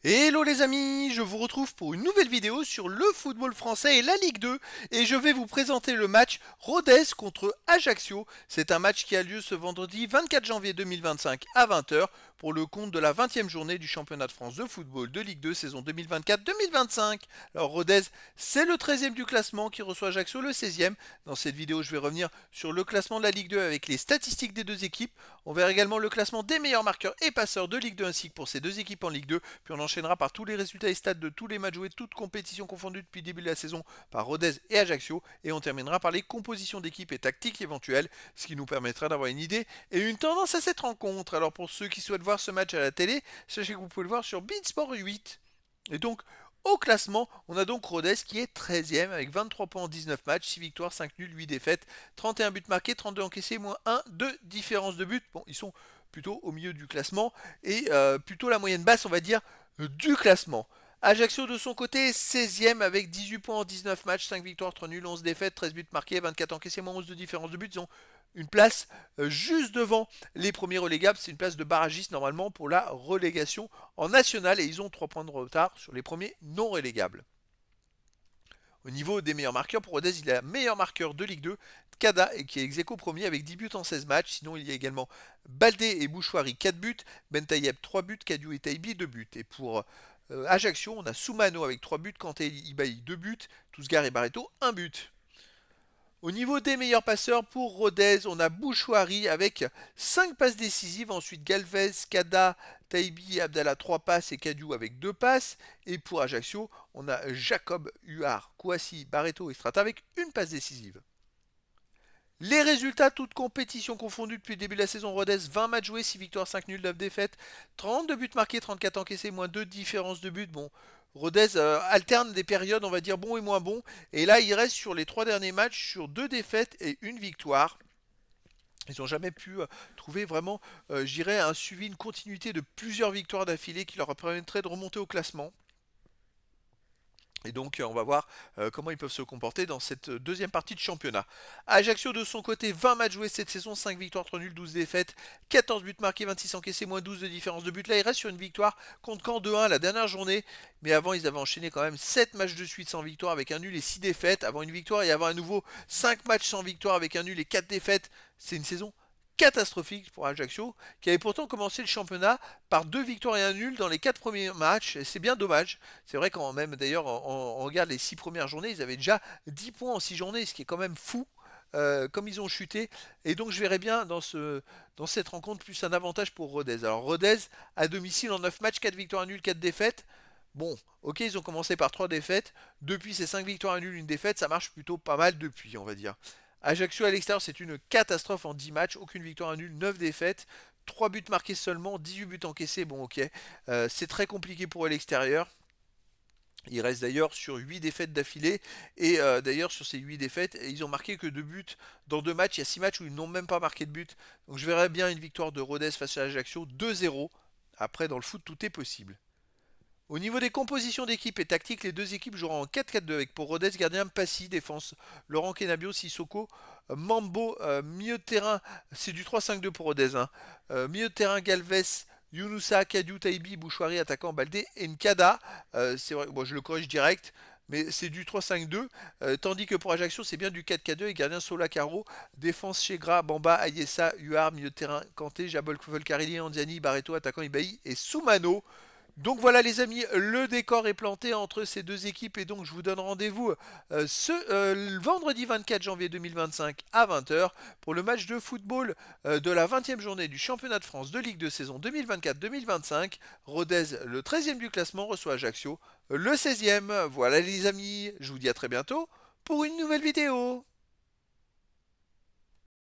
Hello les amis, je vous retrouve pour une nouvelle vidéo sur le football français et la Ligue 2 et je vais vous présenter le match Rodez contre Ajaccio. C'est un match qui a lieu ce vendredi 24 janvier 2025 à 20 h pour le compte de la 20e journée du championnat de France de football de Ligue 2 saison 2024-2025. Alors Rodez, c'est le 13e du classement qui reçoit Ajaccio le 16e. Dans cette vidéo, je vais revenir sur le classement de la Ligue 2 avec les statistiques des deux équipes. On verra également le classement des meilleurs marqueurs et passeurs de Ligue 2 ainsi que pour ces deux équipes en Ligue 2. Puis on enchaînera par tous les résultats et stats de tous les matchs joués, toutes compétitions confondues depuis le début de la saison par Rodez et Ajaccio. Et on terminera par les compositions d'équipes et tactiques éventuelles, ce qui nous permettra d'avoir une idée et une tendance à cette rencontre. Alors pour ceux qui souhaitent voir ce match à la télé, sachez que vous pouvez le voir sur Beansport 8. Et donc, au classement, on a donc Rodez qui est 13e avec 23 points en 19 matchs, 6 victoires, 5 nuls, 8 défaites, 31 buts marqués, 32 encaissés, moins 1 de différence de but. Bon, ils sont plutôt au milieu du classement et plutôt la moyenne basse, on va dire, du classement. Ajaccio de son côté est 16e avec 18 points en 19 matchs, 5 victoires, 3 nuls, 11 défaites, 13 buts marqués, 24 encaissés, moins 11 de différence de but. Ils ont une place juste devant les premiers relégables. C'est une place de barragiste normalement pour la relégation en national et ils ont 3 points de retard sur les premiers non relégables. Au niveau des meilleurs marqueurs, pour Rodez, il est le meilleur marqueur de Ligue 2, Kada, qui est ex aequo premier avec 10 buts en 16 matchs. Sinon, il y a également Baldé et Bouchouari 4 buts, Bentayeb 3 buts, Kadiou et Taibi 2 buts. Et pour Ajaccio, on a Soumano avec 3 buts, Kanté et Ibaï 2 buts, Tousgar et Barreto 1 but. Au niveau des meilleurs passeurs, pour Rodez, on a Bouchouari avec 5 passes décisives. Ensuite, Galvez, Kada, Taibi, Abdallah 3 passes et Kadiou avec 2 passes. Et pour Ajaccio, on a Jacob, Huard, Kouassi, Barreto et Strata avec une passe décisive. Les résultats, toutes compétitions confondues depuis le début de la saison, Rodez, 20 matchs joués, 6 victoires, 5 nuls, 9 défaites, 32 buts marqués, 34 encaissés, moins 2 différences de but. Bon, Rodez alterne des périodes, on va dire, bons et moins bons. Et là, il reste sur les 3 derniers matchs sur 2 défaites et une victoire. Ils n'ont jamais pu trouver vraiment, je dirais, un suivi, une continuité de plusieurs victoires d'affilée qui leur permettrait de remonter au classement. Et donc on va voir comment ils peuvent se comporter dans cette deuxième partie de championnat. Ajaccio de son côté, 20 matchs joués cette saison, 5 victoires, 3 nuls, 12 défaites, 14 buts marqués, 26 encaissés, moins 12 de différence de but. Là, il reste sur une victoire contre Caen 2-1 la dernière journée. Mais avant, ils avaient enchaîné quand même 7 matchs de suite sans victoire avec un nul et 6 défaites. Avant une victoire et avant à nouveau 5 matchs sans victoire avec un nul et 4 défaites. C'est une saison catastrophique pour Ajaccio, qui avait pourtant commencé le championnat par 2 victoires et un nul dans les 4 premiers matchs. Et c'est bien dommage. C'est vrai quand même, d'ailleurs, on regarde les 6 premières journées, ils avaient déjà 10 points en 6 journées, ce qui est quand même fou. Comme ils ont chuté. Et donc je verrais bien dans cette rencontre plus un avantage pour Rodez. Alors Rodez, à domicile en 9 matchs, 4 victoires, un nul, 4 défaites. Bon, ok, ils ont commencé par 3 défaites. Depuis ces 5 victoires, un nul, une défaite, ça marche plutôt pas mal depuis, on va dire. Ajaccio à l'extérieur, c'est une catastrophe en 10 matchs. Aucune victoire, un nul, 9 défaites. 3 buts marqués seulement, 18 buts encaissés. Bon, ok. C'est très compliqué pour eux à l'extérieur. Il reste d'ailleurs sur 8 défaites d'affilée. Et d'ailleurs, sur ces 8 défaites, ils ont marqué que 2 buts dans 2 matchs. Il y a 6 matchs où ils n'ont même pas marqué de but. Donc je verrais bien une victoire de Rodez face à Ajaccio 2-0. Après, dans le foot, tout est possible. Au niveau des compositions d'équipe et tactiques, les deux équipes joueront en 4-4-2 avec pour Rodez gardien Passy, défense Laurent Kenabio, Sissoko, Mambo, milieu de terrain, c'est du 3-5-2 pour Rodez. Hein. Milieu de terrain Galvez, Younoussa, Kadiou, Taibi, Bouchouari, attaquant Baldé et Nkada. C'est vrai, bon, je le corrige direct. Mais c'est du 3-5-2, tandis que pour Ajaccio, c'est bien du 4-4-2 et gardien Sola Caro, défense Chegra, Bamba, Ayessa, Huard, milieu de terrain Kanté, Jabol Volcarini, Anziani, Barreto, attaquant Ibaï et Soumano. Donc voilà les amis, le décor est planté entre ces deux équipes et donc je vous donne rendez-vous le vendredi 24 janvier 2025 à 20 h pour le match de football de la 20e journée du championnat de France de Ligue de saison 2024-2025. Rodez, le 13e du classement, reçoit Ajaccio, le 16e. Voilà les amis, je vous dis à très bientôt pour une nouvelle vidéo.